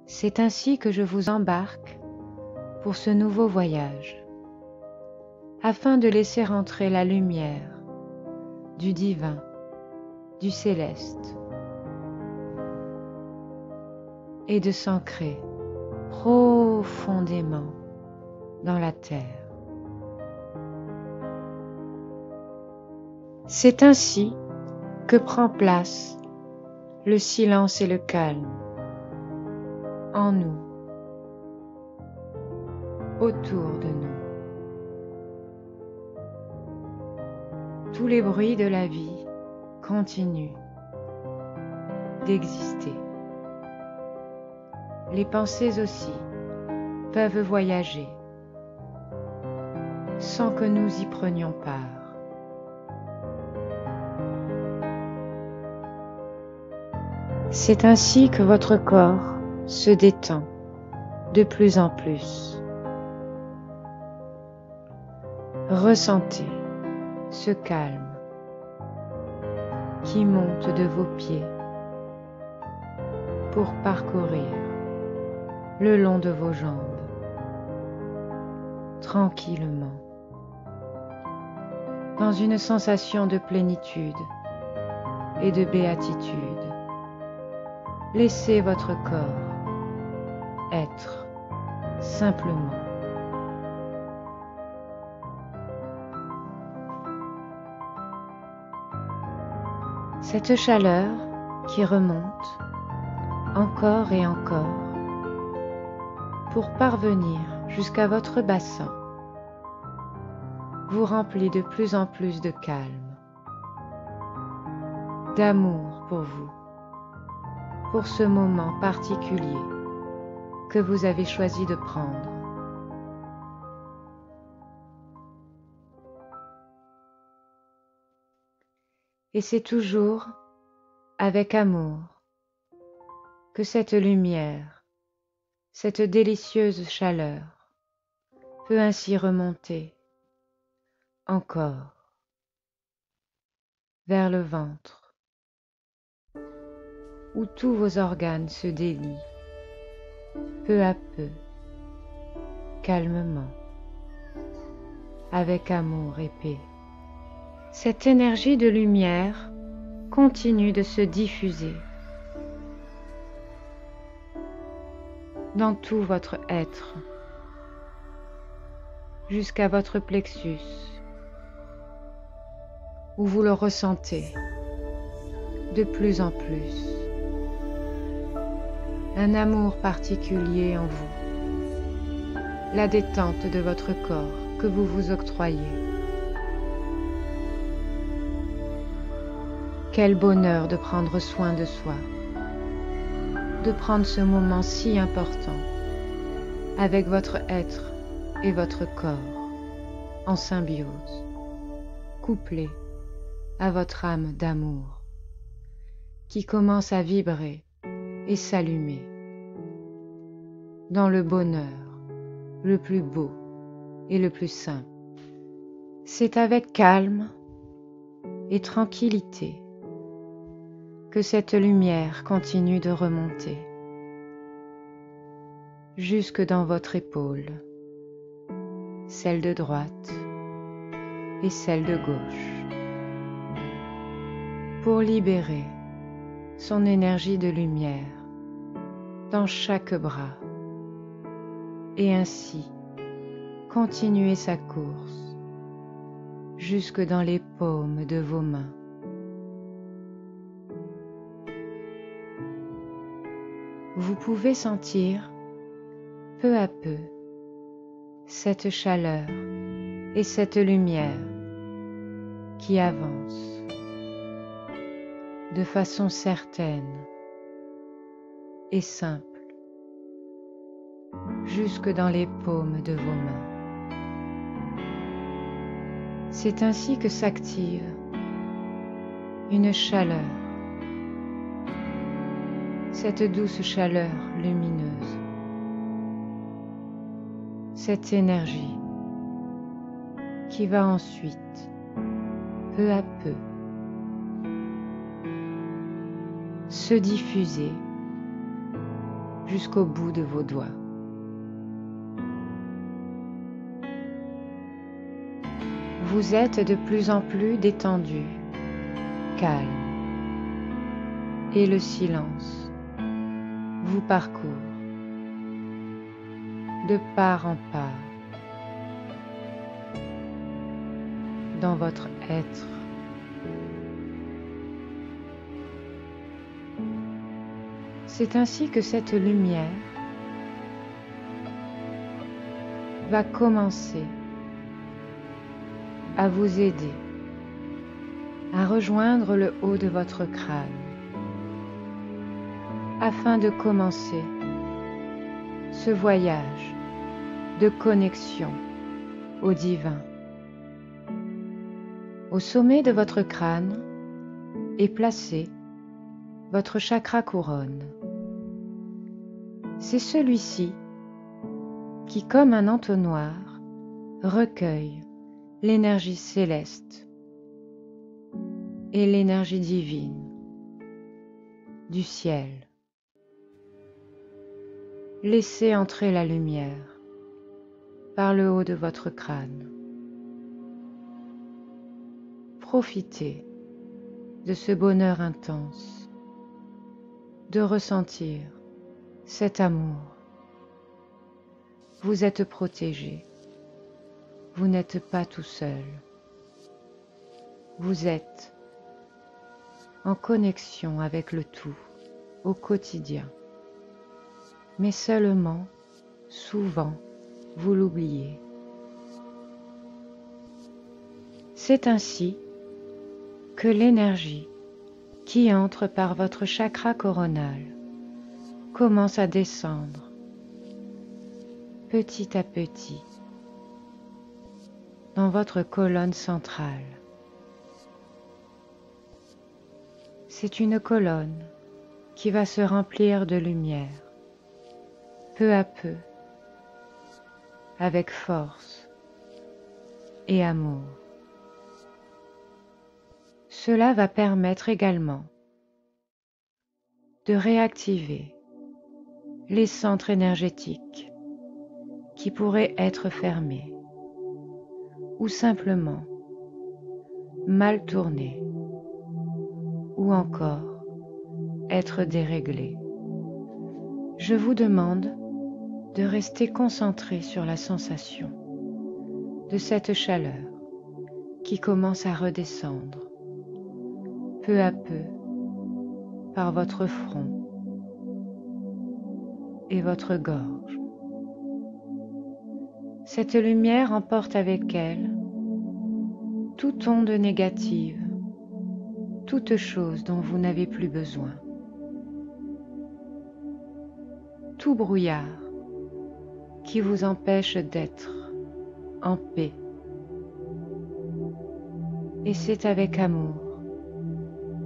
C'est ainsi que je vous embarque pour ce nouveau voyage, afin de laisser entrer la lumière du divin, du céleste, et de s'ancrer profondément dans la terre. C'est ainsi que prend place le silence et le calme en nous, autour de nous. Tous les bruits de la vie continuent d'exister. Les pensées aussi peuvent voyager sans que nous y prenions part. C'est ainsi que votre corps se détend de plus en plus. Ressentez ce calme qui monte de vos pieds pour parcourir le long de vos jambes, tranquillement, dans une sensation de plénitude et de béatitude. Laissez votre corps être simplement. Cette chaleur qui remonte encore et encore pour parvenir jusqu'à votre bassin vous remplit de plus en plus de calme, d'amour pour vous, pour ce moment particulier que vous avez choisi de prendre. Et c'est toujours avec amour que cette lumière, cette délicieuse chaleur peut ainsi remonter encore vers le ventre, où tous vos organes se délient, peu à peu, calmement, avec amour et paix. Cette énergie de lumière continue de se diffuser dans tout votre être, jusqu'à votre plexus, où vous le ressentez de plus en plus. Un amour particulier en vous, la détente de votre corps que vous vous octroyez. Quel bonheur de prendre soin de soi, de prendre ce moment si important avec votre être et votre corps en symbiose, couplé à votre âme d'amour qui commence à vibrer et s'allumer dans le bonheur le plus beau et le plus simple. C'est avec calme et tranquillité que cette lumière continue de remonter jusque dans votre épaule, celle de droite et celle de gauche, pour libérer son énergie de lumière dans chaque bras et ainsi continuer sa course jusque dans les paumes de vos mains. Vous pouvez sentir peu à peu cette chaleur et cette lumière qui avance de façon certaine et simple jusque dans les paumes de vos mains. C'est ainsi que s'active une chaleur, cette douce chaleur lumineuse, cette énergie qui va ensuite, peu à peu, se diffuser jusqu'au bout de vos doigts. Vous êtes de plus en plus détendu, calme, et le silence vous parcourt de part en part dans votre être. C'est ainsi que cette lumière va commencer à vous aider à rejoindre le haut de votre crâne afin de commencer ce voyage de connexion au divin. Au sommet de votre crâne est placé votre chakra couronne. C'est celui-ci qui, comme un entonnoir, recueille l'énergie céleste et l'énergie divine du ciel. Laissez entrer la lumière par le haut de votre crâne. Profitez de ce bonheur intense, de ressentir cet amour. Vous êtes protégé. Vous n'êtes pas tout seul. Vous êtes en connexion avec le tout au quotidien. Mais seulement, souvent, vous l'oubliez. C'est ainsi que l'énergie qui entre par votre chakra coronal commence à descendre petit à petit dans votre colonne centrale. C'est une colonne qui va se remplir de lumière, peu à peu, avec force et amour. Cela va permettre également de réactiver les centres énergétiques qui pourraient être fermés ou simplement mal tournés ou encore être déréglés. Je vous demande de rester concentré sur la sensation de cette chaleur qui commence à redescendre peu à peu par votre front et votre gorge. Cette lumière emporte avec elle toute onde négative, toute chose dont vous n'avez plus besoin, tout brouillard qui vous empêche d'être en paix. Et c'est avec amour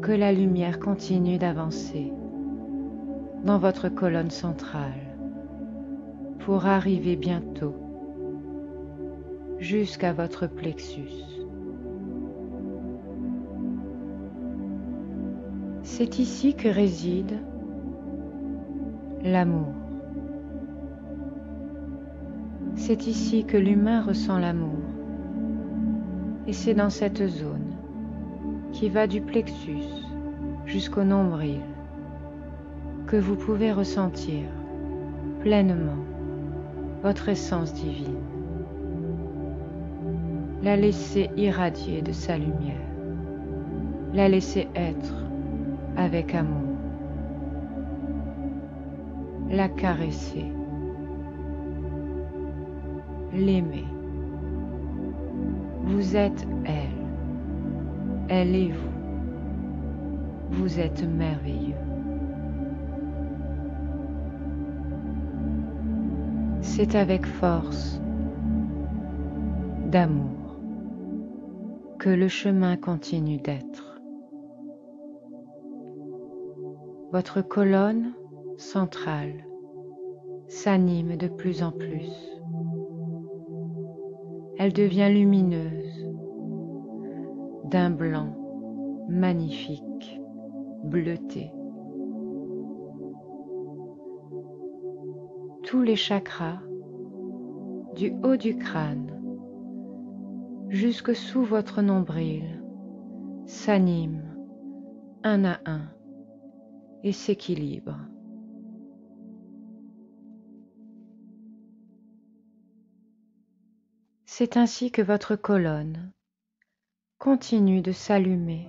que la lumière continue d'avancer dans votre colonne centrale pour arriver bientôt jusqu'à votre plexus. C'est ici que réside l'amour. C'est ici que l'humain ressent l'amour. Et c'est dans cette zone qui va du plexus jusqu'au nombril que vous pouvez ressentir pleinement votre essence divine. La laisser irradier de sa lumière. La laisser être avec amour. La caresser. L'aimer. Vous êtes elle. Elle est vous. Vous êtes merveilleux. C'est avec force d'amour que le chemin continue d'être. Votre colonne centrale s'anime de plus en plus. Elle devient lumineuse, d'un blanc magnifique, bleuté. tous les chakras du haut du crâne jusque sous votre nombril s'animent un à un et s'équilibrent. C'est ainsi que votre colonne continue de s'allumer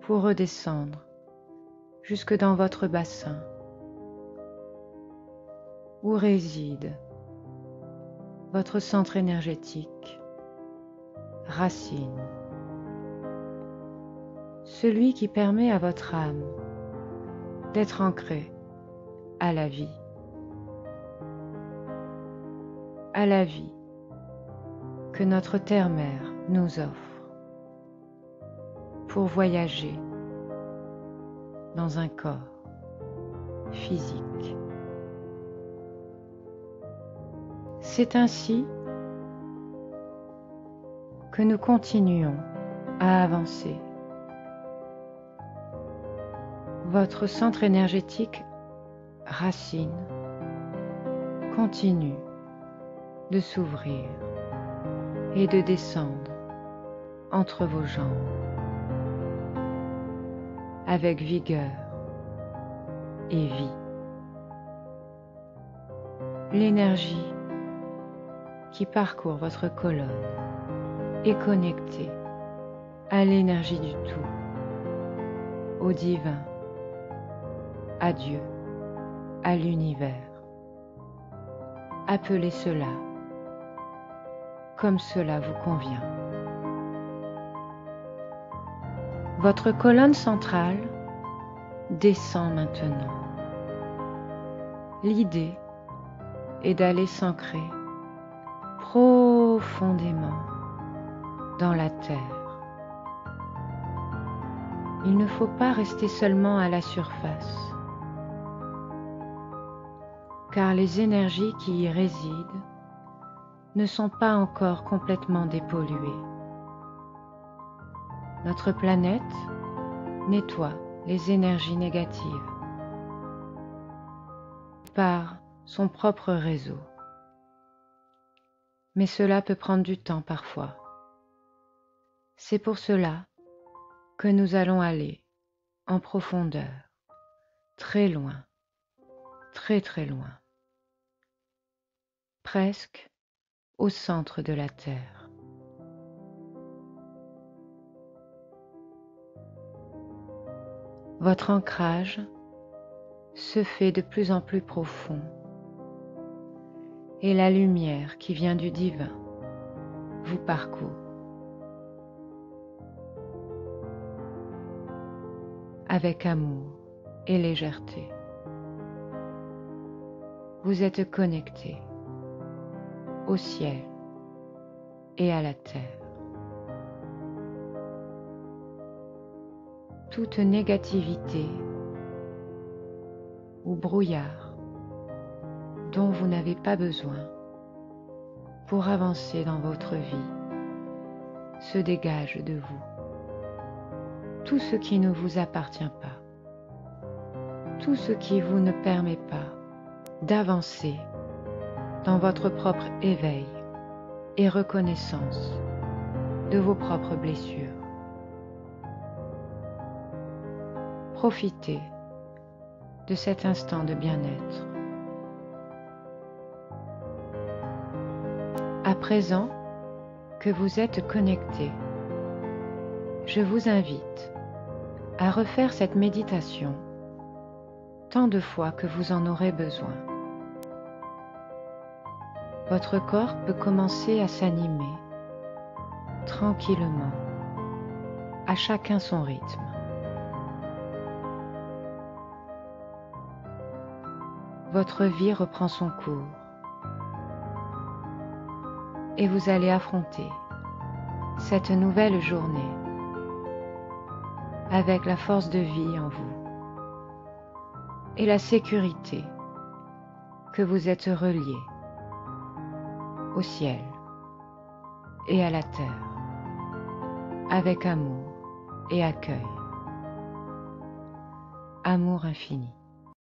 pour redescendre jusque dans votre bassin où réside votre centre énergétique, racine, celui qui permet à votre âme d'être ancrée à la vie que notre terre-mère nous offre pour voyager dans un corps physique. C'est ainsi que nous continuons à avancer. Votre centre énergétique racine continue de s'ouvrir et de descendre entre vos jambes avec vigueur et vie. L'énergie qui parcourt votre colonne est connectée à l'énergie du tout, au divin, à Dieu, à l'univers. Appelez cela comme cela vous convient. Votre colonne centrale descend maintenant. L'idée est d'aller s'ancrer profondément dans la terre. Il ne faut pas rester seulement à la surface, car les énergies qui y résident ne sont pas encore complètement dépolluées. Notre planète nettoie les énergies négatives par son propre réseau. Mais cela peut prendre du temps parfois. C'est pour cela que nous allons aller en profondeur, très loin, très très loin, presque au centre de la Terre. Votre ancrage se fait de plus en plus profond et la lumière qui vient du divin vous parcourt. Avec amour et légèreté, vous êtes connecté au ciel et à la terre. Toute négativité ou brouillard dont vous n'avez pas besoin pour avancer dans votre vie se dégage de vous. Tout ce qui ne vous appartient pas, tout ce qui vous ne permet pas d'avancer dans votre propre éveil et reconnaissance de vos propres blessures. Profitez de cet instant de bien-être. À présent que vous êtes connecté, je vous invite à refaire cette méditation tant de fois que vous en aurez besoin. Votre corps peut commencer à s'animer tranquillement, à chacun son rythme. Votre vie reprend son cours et vous allez affronter cette nouvelle journée avec la force de vie en vous et la sécurité que vous êtes relié au ciel et à la terre avec amour et accueil. Amour infini.